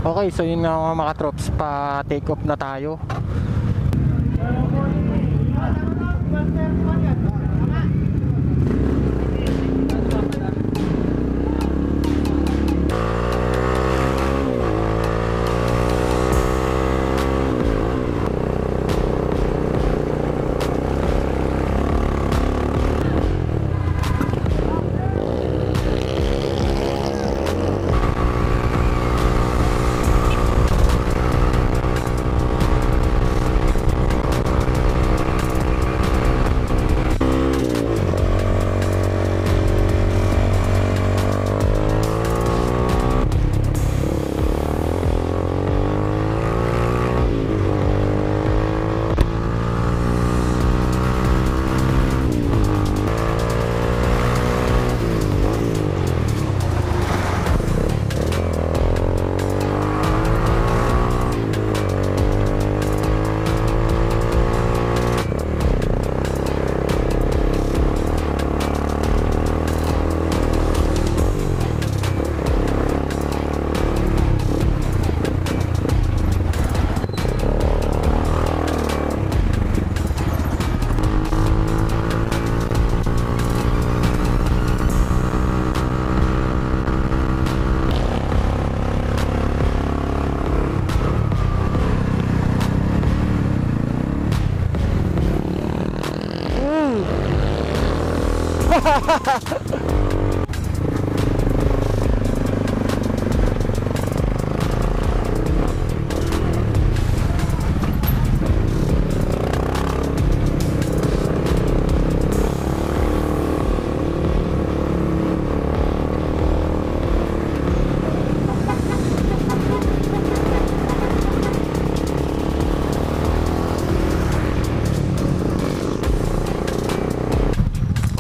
Okay, so yun nga mga trops, pa take off na tayo.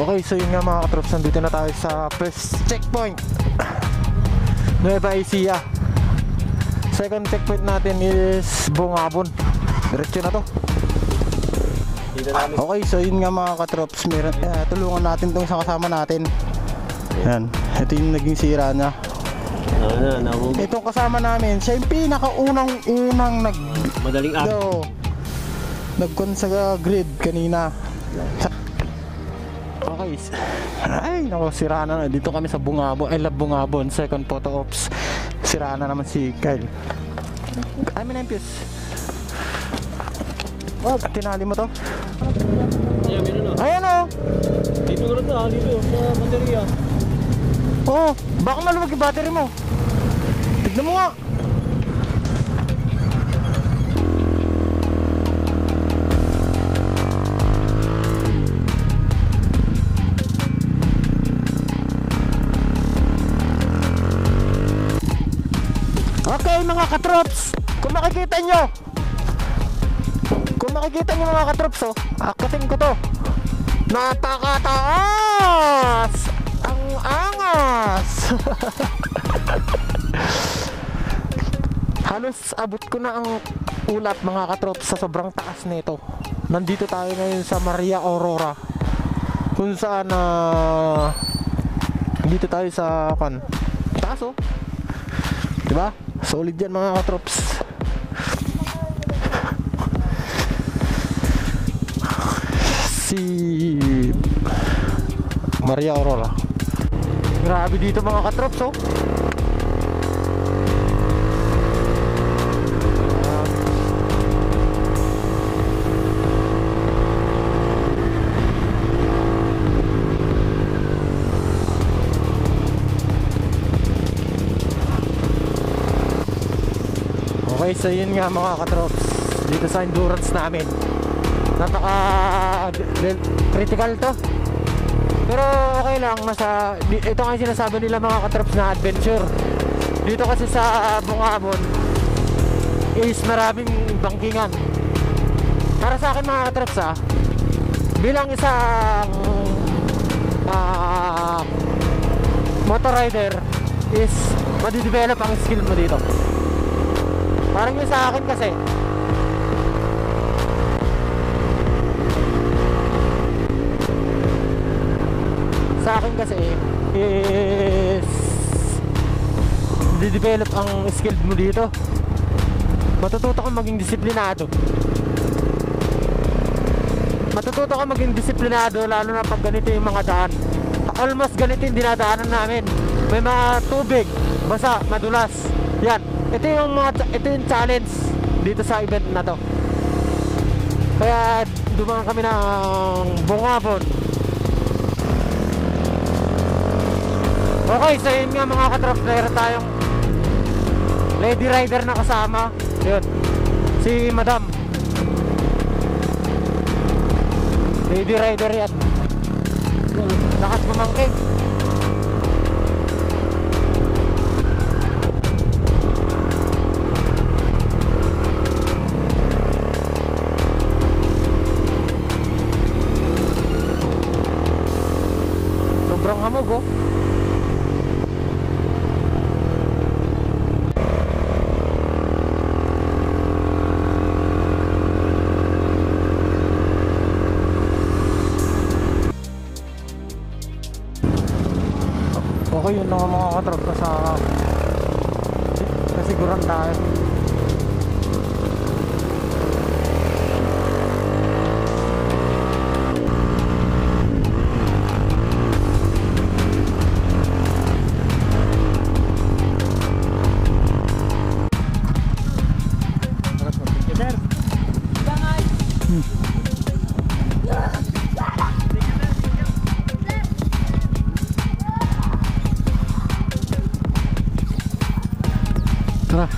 Okay, so yun nga mga katrops, nandito na tayo sa first checkpoint, Nueva Ecija. Second checkpoint natin is Bungabon. Diretso na to. Okay, so yun nga mga katrops, tulungan natin tong isang kasama natin. Yan, ito yung naging sira niya. Itong kasama namin, siya yung pinakaunang madaling nagkon sa grid kanina. Okay. Ay, naku, sira na. Dito kami sa Bungabon. I love Bungabon. Second photo ops. Sira na naman si Kyle. Ay, may na-impuse. Oh, tinali mo to? Yeah, meron na. Ayan o. Dito na to, dito. Sa baterya. Oh, baka maluwag yung battery mo. Tignan mo nga. Okay mga katrops, kung makikita nyo mga katrops, oh, akatin ko to. Napakataas! Ang angas! Halos abot ko na ang ulap mga katrops sa sobrang taas nito. Nandito tayo ngayon sa Maria Aurora, kung saan dito tayo sa taas, oh. Diba? Solid yan mga katrops. Si Maria Aurora. Grabe dito mga katrops, oh. Okay, so yun nga mga katrops, dito sa endurance namin, napaka critical to, pero okay lang. Ito nga yung sinasabi nila mga katrops na adventure. Dito kasi sa Bungabon is maraming bangkingan. Para sa akin mga katrops, bilang isang motor rider is madidevelop ang skill mo dito. Parang yung sa akin kasi, is madidevelop ang skill mo dito. Matututo kang maging disiplinado. Matututo kang maging disiplinado, lalo na pag ganito yung mga daan. Almost ganito yung dinadaanan namin. May mga tubig, basa, madulas. Yan. Ito yung challenge dito sa event na to. Kaya dumaan kami ng bungabon. Okay, so yun nga mga katrop, meron tayong lady rider na kasama. Yun, si Madam. Lady rider yan. Lakas pumangking. Sobrang hamog oh. Okay, yun lang ang mga katrop na sa kasiguran tayo. Tara.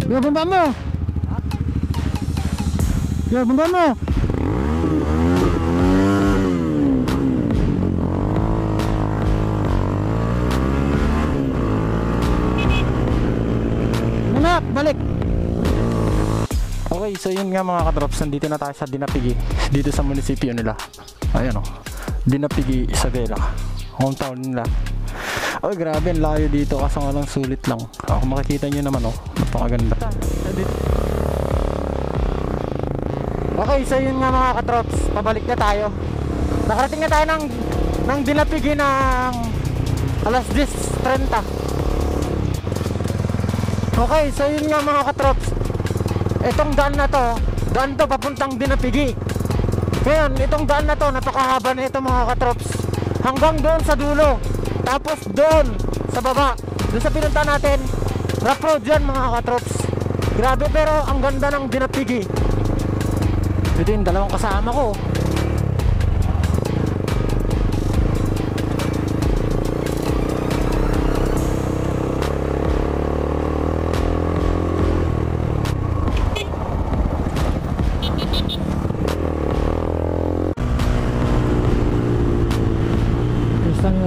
Yo, bamba mo. Yo, bamba mo. Anak, balik. Okay, so yun nga mga katrops, nandito na tayo sa Dinapigi, dito sa munisipyo nila. Ayan o, Dinapigi, Isabela, hometown nila. Oh, grabe, ang layo dito, kaso nga lang sulit lang. Kung makikita nyo naman napakaganda. Okay, so yun nga mga katrops, pabalik na tayo. Nakarating na tayo ng Dinapigi ng alas 10:30. Okay, so yun nga mga katrops, itong daan to papuntang Dinapigi. Ngayon, itong daan na to, napakahaba na ito mga katrops, hanggang doon sa dulo. Tapos doon sa baba, doon sa pinunta natin, rough road yan mga katrops. Grabe, pero ang ganda ng Dinapigi. Ito yung dalawang kasama ko.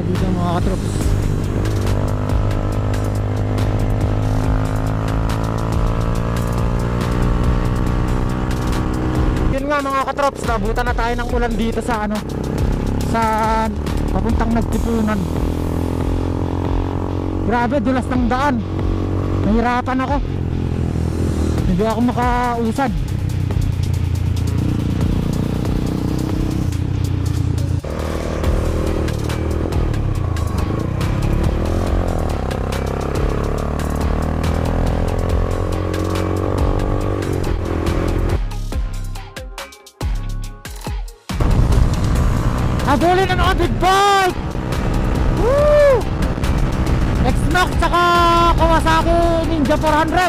Dito mga katrops, yun nga mga katrops, nabutan na tayo ng ulan dito sa sa papuntang Nagtipunan. Grabe, dulas ng daan, nahirapan ako, hindi ako makausad. Habulin na mga big bike! Woo! X-Max tsaka Kawasaki Ninja 400.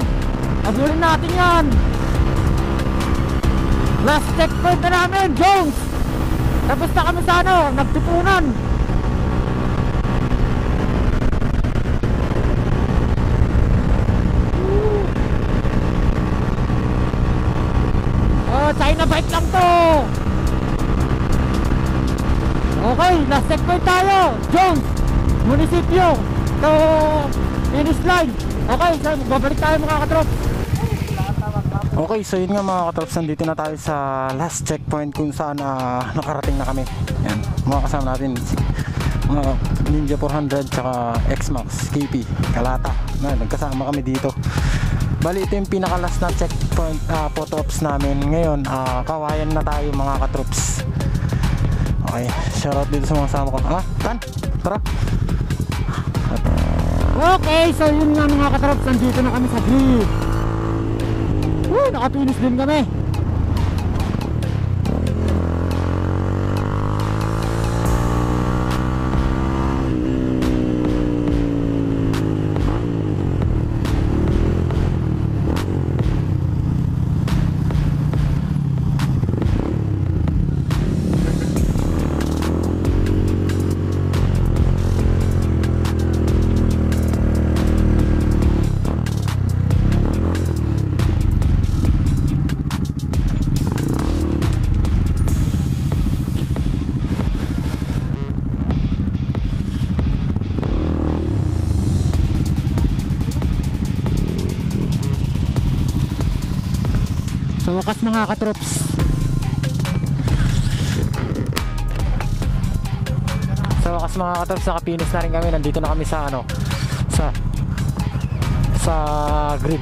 Habulin natin yan. Last checkpoint na namin, Jones. Tapos na kami sa Nagtipunan. Oh, China bike lang to. Okay, last checkpoint tayo, Jones, munisipyo, to finish line. Okay, so babalik tayo mga katrops. Okay, so yun nga mga katrops, nandito na tayo sa last checkpoint kung saan nakarating na kami. Yan, mga kasama natin, mga Ninja 400 tsaka X-Max, KP, Kalata. Nagkasama kami dito. Bali, ito yung pinaka last na checkpoint photo ops namin. Ngayon, kawayan na tayo mga katrops. Okay, shoutout dito sa mga kasama ko. Ah, tan, tara. Okay, so yun nga mga katrops, nandito na kami sa grid. Woo, nakatunis din kami. Sa wakas mga katrops, nakapinis na rin kami. Nandito na kami sa ano, sa grid.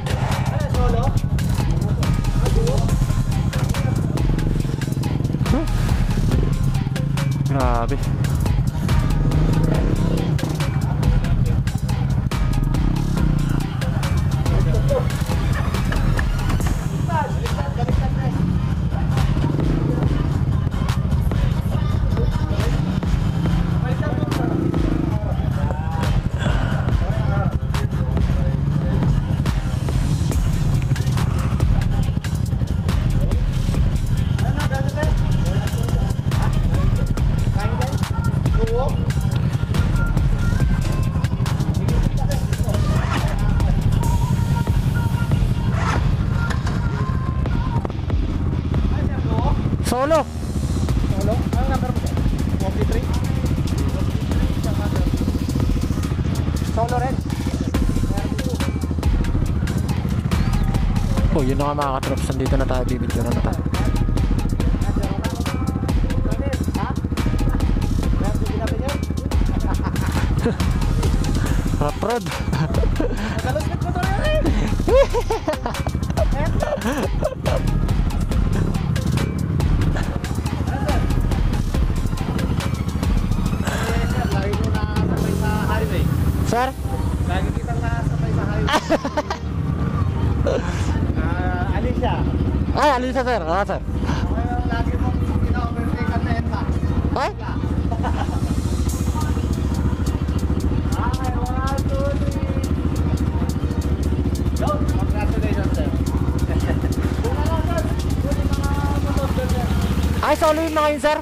Grabe. Solo. Ano number mo? 43? Solo rin. Oh, yun na nga mga katrops, nandito na tayo, bibidyo na tayo. Raprod. Nagalusot mo to rin. Sir? Lagi kitang nakasabay sa highway. Alicia. Ay, Alisa sir. Ah, sir. Lagi mong ina-overtake at ETA. Ay? Okay, 1, 2, 3. Go! Congratulations, sir. Una lang, sir. Yung mga motor sir. Ay, solo yun na kayo, sir?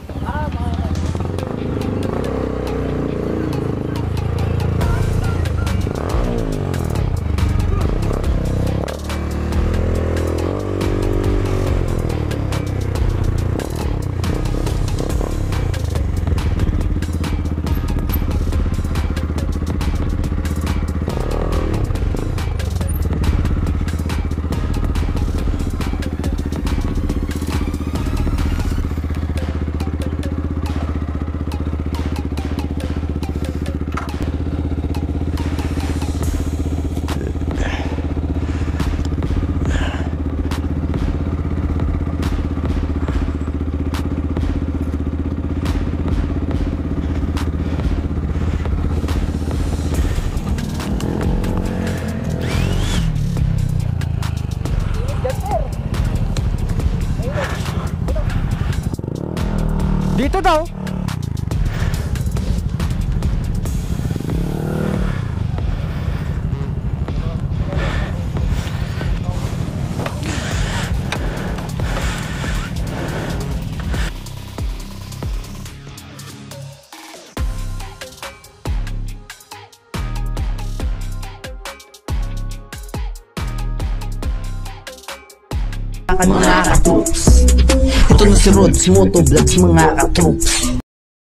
Dito daw. Mga katroops. Ito na si Rod, si Motovlogs mga katroops.